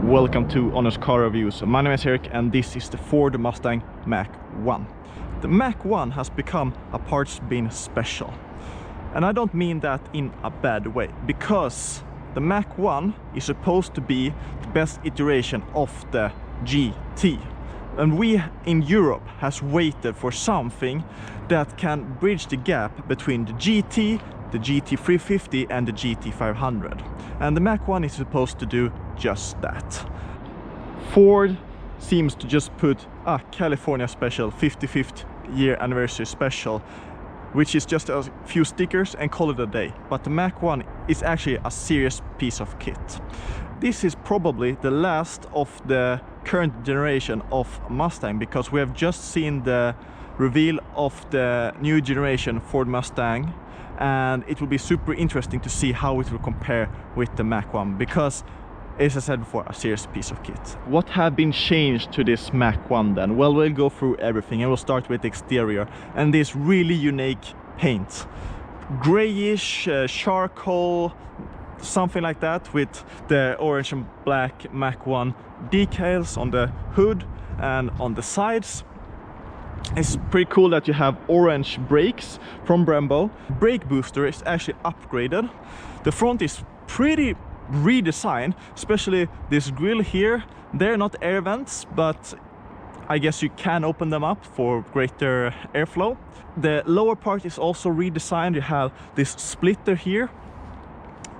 Welcome to Honest Car Reviews. My name is Eric and this is the Ford Mustang Mach-1. The Mach-1 has become a parts bin special. And I don't mean that in a bad way, because the Mach-1 is supposed to be the best iteration of the GT. And we in Europe has waited for something that can bridge the gap between the GT, the GT350 and the GT500. And the Mach-1 is supposed to do just that. Ford seems to just put a California special 55th year anniversary special, which is just a few stickers, and call it a day. But the Mach-1 is actually a serious piece of kit. This is probably the last of the current generation of Mustang, because we have just seen the reveal of the new generation Ford Mustang, and it will be super interesting to see how it will compare with the Mach-1, because, as I said before, a serious piece of kit. What have been changed to this Mach-1 then? Well, we'll go through everything and we'll start with the exterior and this really unique paint. Grayish, charcoal, something like that, with the orange and black Mach-1 decals on the hood and on the sides. It's pretty cool that you have orange brakes from Brembo. Brake booster is actually upgraded. The front is pretty redesigned, especially this grille here. They're not air vents, but I guess you can open them up for greater airflow. The lower part is also redesigned. You have this splitter here.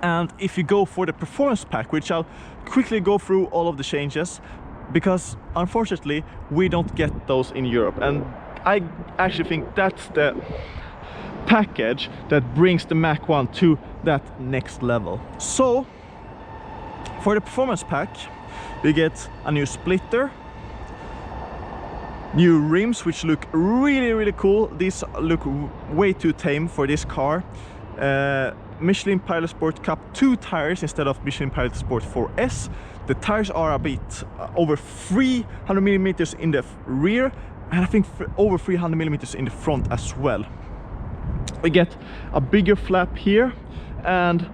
And if you go for the performance pack, which I'll quickly go through all of the changes, because unfortunately we don't get those in Europe, and I actually think that's the package that brings the Mach-1 to that next level. So for the performance pack we get a new splitter, new rims which look really cool. These look way too tame for this car. Michelin Pilot Sport Cup 2 tires instead of Michelin Pilot Sport 4S. The tires are a bit over 300 millimeters in the rear, and I think over 300 millimeters in the front as well. We get a bigger flap here, and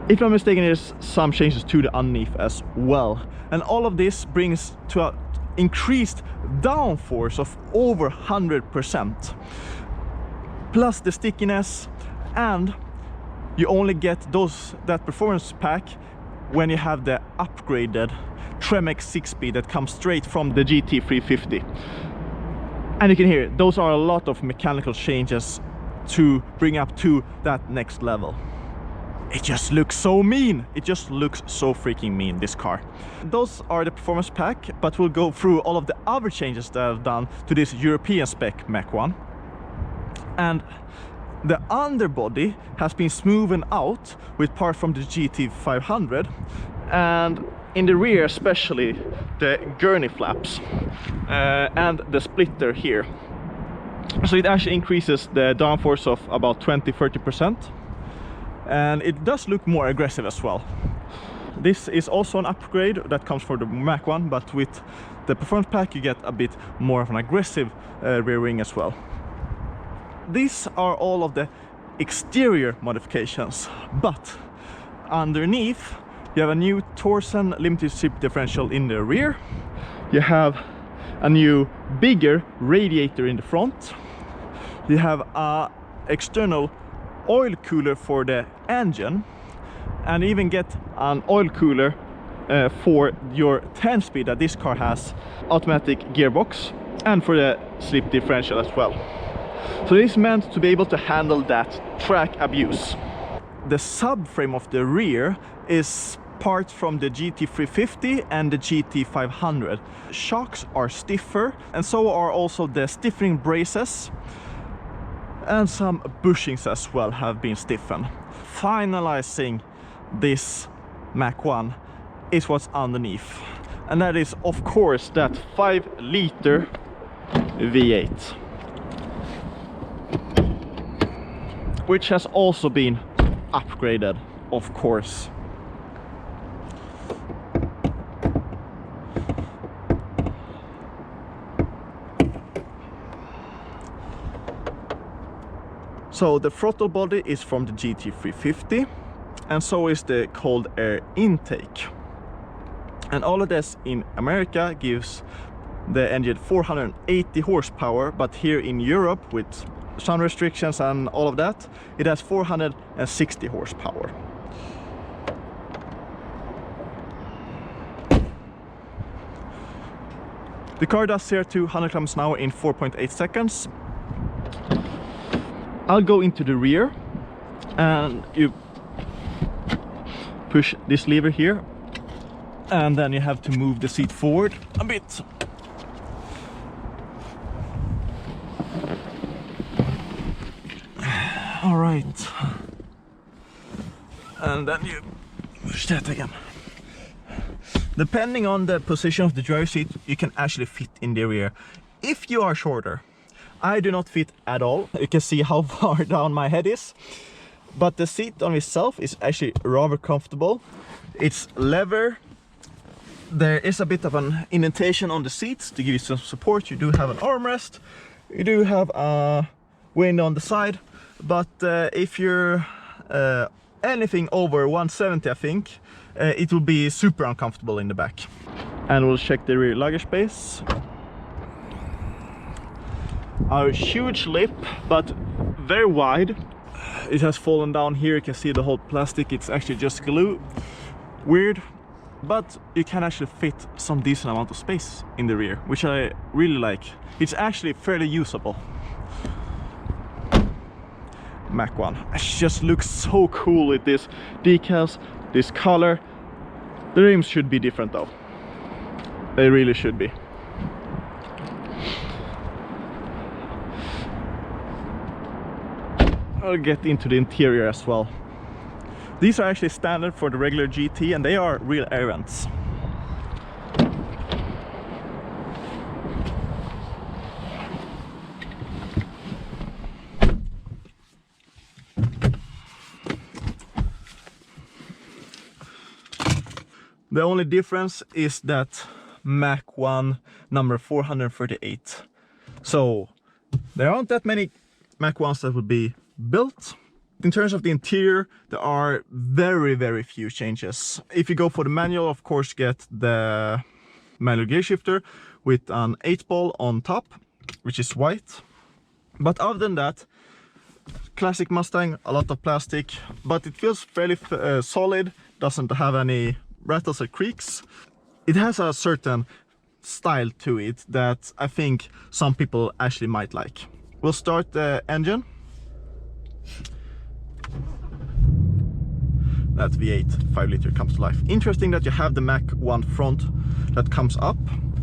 if I'm mistaken, there's some changes to the underneath as well. And all of this brings to an increased downforce of over 100%. Plus the stickiness, and you only get that performance pack when you have the upgraded Tremec 6-speed that comes straight from the GT350. And you can hear those are a lot of mechanical changes to bring up to that next level. It just looks so mean. It just looks so freaking mean, this car. Those are the performance pack, but we'll go through all of the other changes that I've done to this European spec Mach-1. And the underbody has been smoothened out with parts from the GT500, and in the rear especially the gurney flaps and the splitter here. So it actually increases the downforce of about 20-30%, and it does look more aggressive as well. This is also an upgrade that comes for the Mach-1, but with the performance pack you get a bit more of an aggressive rear wing as well. These are all of the exterior modifications, but underneath you have a new Torsen limited slip differential in the rear. You have a new bigger radiator in the front. You have a external oil cooler for the engine, and even get an oil cooler for your 10-speed that this car has, automatic gearbox, and for the slip differential as well. So this is meant to be able to handle that track abuse. The subframe of the rear is part from the GT350 and the GT500. Shocks are stiffer, and so are also the stiffening braces, and some bushings as well have been stiffened. Finalizing this Mach-1 is what's underneath, and that is of course that 5-liter V8, which has also been upgraded, of course. So the throttle body is from the GT350, and so is the cold air intake. And all of this in America gives the engine 480 horsepower, but here in Europe, with sound restrictions and all of that, it has 460 horsepower. The car does 0 to 100 km an hour in 4.8 seconds. I'll go into the rear, and you push this lever here, and then you have to move the seat forward a bit. All right, and then you push that again. Depending on the position of the driver's seat, you can actually fit in the rear. If you are shorter, I do not fit at all. You can see how far down my head is, but the seat on itself is actually rather comfortable. It's leather. There is a bit of an indentation on the seats to give you some support. You do have an armrest, you do have a window on the side, but if you're anything over 170, I think, it will be super uncomfortable in the back. And we'll check the rear luggage space. A huge lip, but very wide. It has fallen down here. You can see the whole plastic. It's actually just glue. Weird, but you can actually fit some decent amount of space in the rear, which I really like. It's actually fairly usable. Mach-1. It just looks so cool with this decals, this color. The rims should be different though. They really should be. I'll get into the interior as well. These are actually standard for the regular GT, and they are real air vents. The only difference is that Mach-1 number 438. So there aren't that many Mach-1s that would be built. In terms of the interior, there are very few changes. If you go for the manual, of course, get the manual gear shifter with an 8-ball on top, which is white. But other than that, classic Mustang, a lot of plastic, but it feels fairly solid, doesn't have any rattles or creaks. It has a certain style to it that I think some people actually might like. We'll start the engine. That V8 5 liter comes to life. Interesting that you have the Mach-1 front that comes up.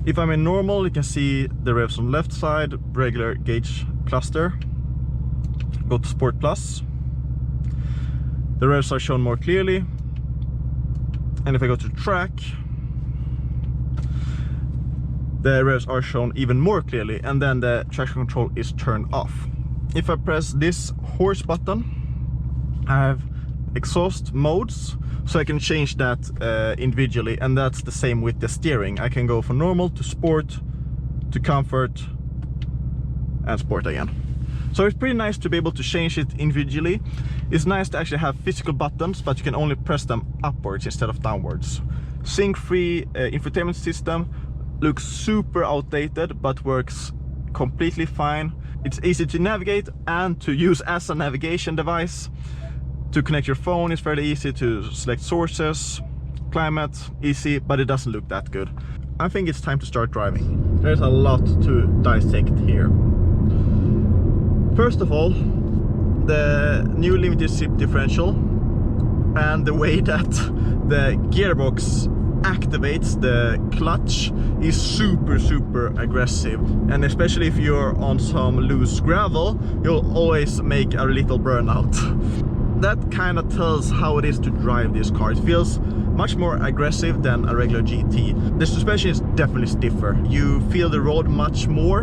If I'm in normal, you can see the revs on the left side, regular gauge cluster. Go to Sport Plus. The revs are shown more clearly. And if I go to track, the revs are shown even more clearly, and then the traction control is turned off. If I press this horse button, I have exhaust modes, so I can change that individually, and that's the same with the steering. I can go from normal to sport to comfort and sport again. So it's pretty nice to be able to change it individually. It's nice to actually have physical buttons, but you can only press them upwards instead of downwards. Sync-free infotainment system looks super outdated, but works completely fine. It's easy to navigate and to use as a navigation device. To connect your phone is fairly easy, to select sources, climate, easy, but it doesn't look that good. I think it's time to start driving. There's a lot to dissect here. First of all, the new limited slip differential and the way that the gearbox activates the clutch is super aggressive, and especially if you're on some loose gravel, you'll always make a little burnout. That kind of tells how it is to drive this car. It feels much more aggressive than a regular GT. The suspension is definitely stiffer. You feel the road much more,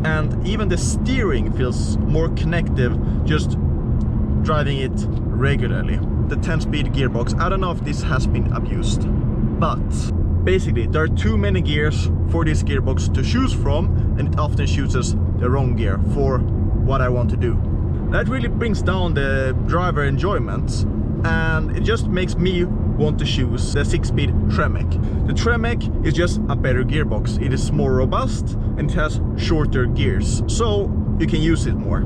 and even the steering feels more connective just driving it regularly. The 10-speed gearbox, I don't know if this has been abused, but basically there are too many gears for this gearbox to choose from, and it often chooses the wrong gear for what I want to do. That really brings down the driver enjoyment, and it just makes me want to choose the 6-speed Tremec. The Tremec is just a better gearbox. It is more robust and it has shorter gears, so you can use it more.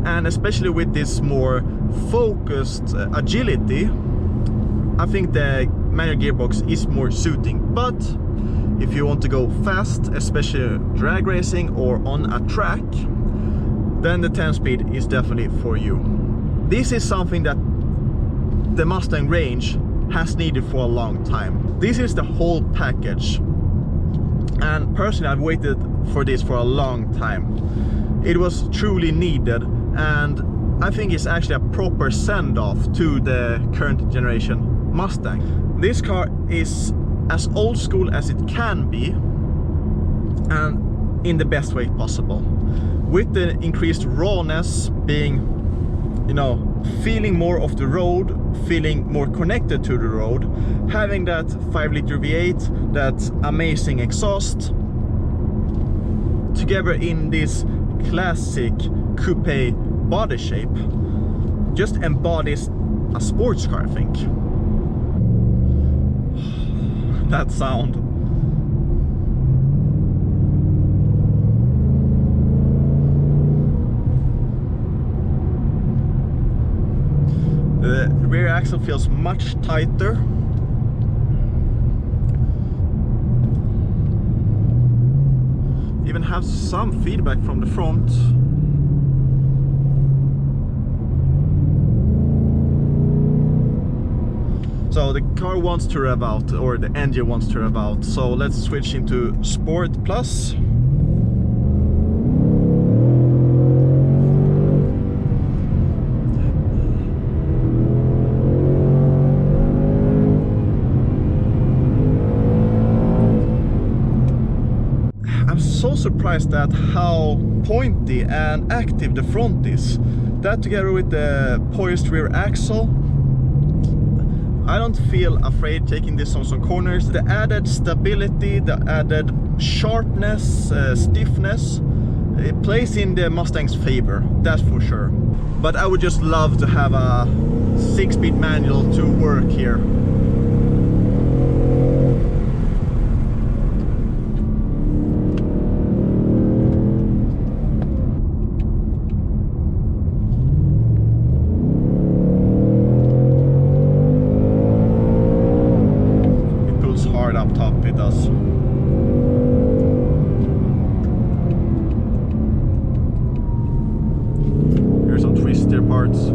And especially with this more focused agility, I think the manual gearbox is more suiting. But if you want to go fast, especially drag racing or on a track, then the 10-speed is definitely for you. This is something that the Mustang range has needed for a long time. This is the whole package, and personally I've waited for this for a long time. It was truly needed, and I think it's actually a proper send-off to the current generation Mustang. This car is as old school as it can be, and in the best way possible. With the increased rawness, being, you know, feeling more of the road, feeling more connected to the road, having that 5-liter V8, that amazing exhaust, together in this classic coupe body shape, just embodies a sports car, I think. That sound. The rear axle feels much tighter. Even have some feedback from the front. So the car wants to rev out, or the engine wants to rev out. So let's switch into Sport Plus. I'm so surprised at how pointy and active the front is. That together with the poised rear axle, I don't feel afraid taking this on some corners. The added stability, the added sharpness, stiffness, it plays in the Mustang's favor, that's for sure. But I would just love to have a 6-speed manual to work here. Up top it does. Here's some twistier parts.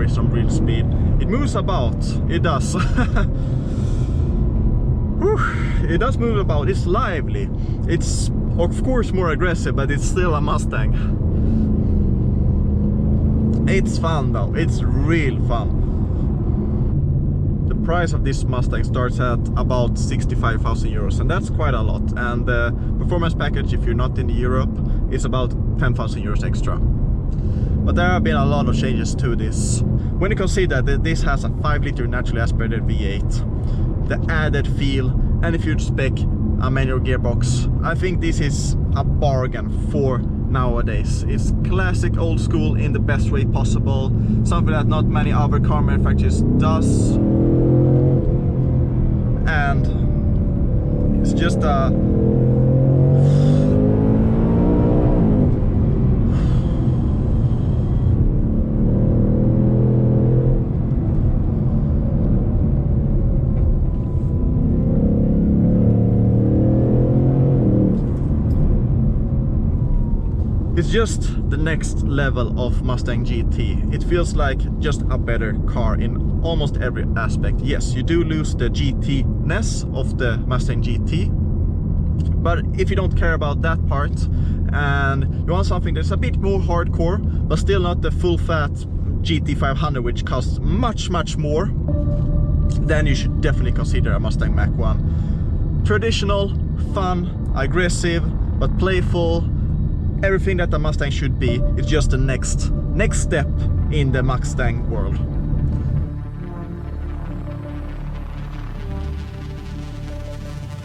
Some real speed. It moves about, it does. It does move about, it's lively. It's of course more aggressive, but it's still a Mustang. It's fun though, it's real fun. The price of this Mustang starts at about 65,000 euros, and that's quite a lot. And the performance package, if you're not in Europe, is about 10,000 euros extra. But there have been a lot of changes to this. When you consider that this has a 5-liter naturally aspirated V8, the added feel, and if you spec a manual gearbox, I think this is a bargain for nowadays. It's classic old school in the best way possible, something that not many other car manufacturers does. And it's just a It's just the next level of Mustang GT. It feels like just a better car in almost every aspect. Yes, you do lose the GT-ness of the Mustang GT, but if you don't care about that part and you want something that's a bit more hardcore but still not the full-fat GT500, which costs much more, then you should definitely consider a Mustang Mach-1. Traditional, fun, aggressive, but playful, everything that a Mustang should be. It's just the next step in the Mustang world.